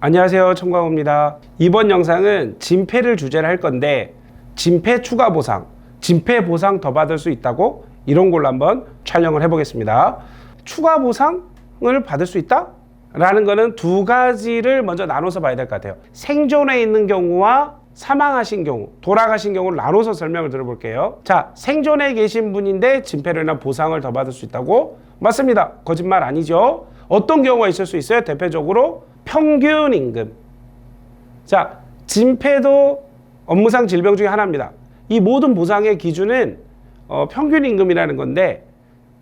안녕하세요, 청광호입니다. 이번 영상은 진폐를 주제로 할 건데 진폐 추가 보상, 진폐 보상 더 받을 수 있다고 이런 걸로 한번 촬영을 해보겠습니다. 추가 보상을 받을 수 있다? 라는 거는 두 가지를 먼저 나눠서 봐야 될 것 같아요. 생존해 있는 경우와 사망하신 경우, 돌아가신 경우를 나눠서 설명을 들어볼게요. 자, 생존해 계신 분인데 진폐로 인한 보상을 더 받을 수 있다고? 맞습니다. 거짓말 아니죠. 어떤 경우가 있을 수 있어요? 대표적으로 평균 임금. 자, 진폐도 업무상 질병 중에 하나입니다. 이 모든 보상의 기준은 평균 임금이라는 건데,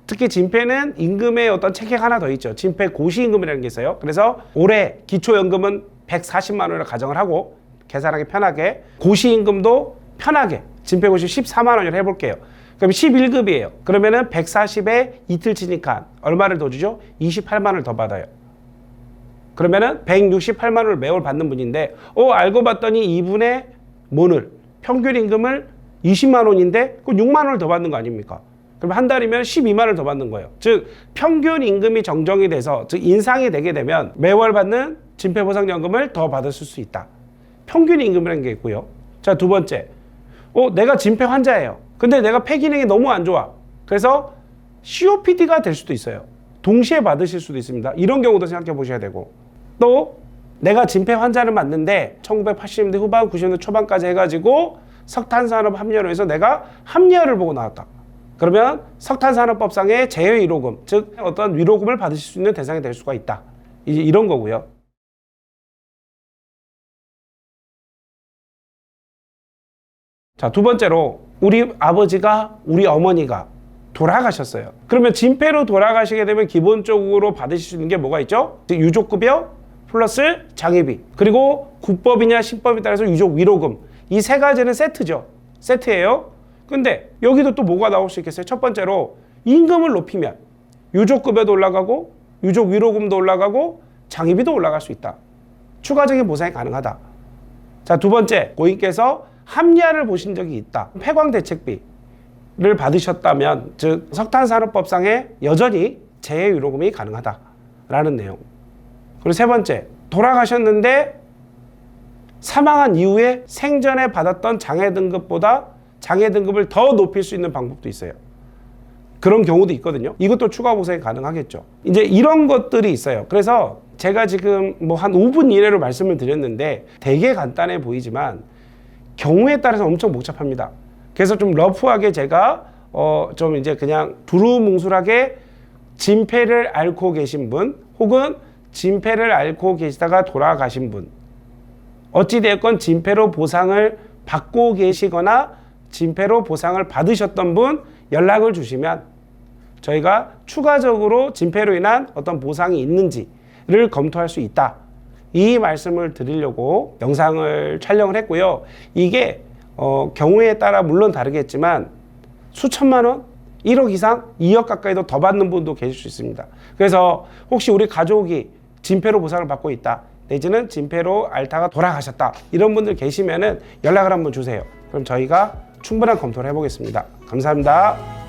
특히 진폐는 임금의 어떤 체계가 하나 더 있죠. 진폐 고시임금이라는 게 있어요. 그래서 올해 기초연금은 140만 원을 가정을 하고 계산하기 편하게, 고시임금도 편하게 진폐 고시 14만 원을 해볼게요. 그럼 11급이에요. 그러면은 140에 이틀 치니까 얼마를 더 주죠? 28만 원을 더 받아요. 그러면은 168만 원을 매월 받는 분인데, 알고 봤더니 이분의 뭐를 평균 임금을 20만 원인데 그 6만 원을 더 받는 거 아닙니까? 그럼 한 달이면 12만 원을 더 받는 거예요. 즉 평균 임금이 정정이 돼서, 즉 인상이 되게 되면 매월 받는 진폐보상연금을 더 받을 수 있다. 평균 임금이라는 게 있고요. 자, 두 번째, 내가 진폐 환자예요. 근데 내가 폐 기능이 너무 안 좋아. 그래서 COPD가 될 수도 있어요. 동시에 받으실 수도 있습니다. 이런 경우도 생각해 보셔야 되고, 또 내가 진폐 환자를 맞는데 1980년대 후반, 90년대 초반까지 해가지고 석탄산업합류원에서 내가 합리화를 보고 나왔다. 그러면 석탄산업법상의 재해 위로금, 즉 어떤 위로금을 받으실 수 있는 대상이 될 수가 있다. 이런 거고요. 자, 두 번째로 우리 아버지가, 우리 어머니가 돌아가셨어요. 그러면 진폐로 돌아가시게 되면 기본적으로 받으실 수 있는 게 뭐가 있죠? 유족급여 플러스 장의비, 그리고 국법이냐 신법에 따라서 유족 위로금. 이 세 가지는 세트죠. 세트예요. 근데 여기도 또 뭐가 나올 수 있겠어요? 첫 번째로 임금을 높이면 유족급여도 올라가고 유족 위로금도 올라가고 장의비도 올라갈 수 있다. 추가적인 보상이 가능하다. 자, 두 번째, 고객께서 합리화를 보신 적이 있다. 폐광대책비를 받으셨다면, 즉 석탄산업법상에 여전히 재해 위로금이 가능하다라는 내용. 그리고 세 번째, 돌아가셨는데 사망한 이후에 생전에 받았던 장해 등급보다 장해 등급을 더 높일 수 있는 방법도 있어요. 그런 경우도 있거든요. 이것도 추가 보상이 가능하겠죠. 이제 이런 것들이 있어요. 그래서 제가 지금 뭐 한 5분 이내로 말씀을 드렸는데 되게 간단해 보이지만 경우에 따라서 엄청 복잡합니다. 그래서 좀 러프하게 제가 좀 이제 그냥 두루뭉술하게 진폐를 앓고 계신 분, 혹은 진폐를 앓고 계시다가 돌아가신 분, 어찌되었건 진폐로 보상을 받고 계시거나 진폐로 보상을 받으셨던 분 연락을 주시면 저희가 추가적으로 진폐로 인한 어떤 보상이 있는지를 검토할 수 있다. 이 말씀을 드리려고 영상을 촬영을 했고요. 이게 경우에 따라 물론 다르겠지만 수천만 원, 1억 이상, 2억 가까이도 더 받는 분도 계실 수 있습니다. 그래서 혹시 우리 가족이 진폐로 보상을 받고 있다, 내지는 진폐로 앓다가 돌아가셨다, 이런 분들 계시면은 연락을 한번 주세요. 그럼 저희가 충분한 검토를 해보겠습니다. 감사합니다.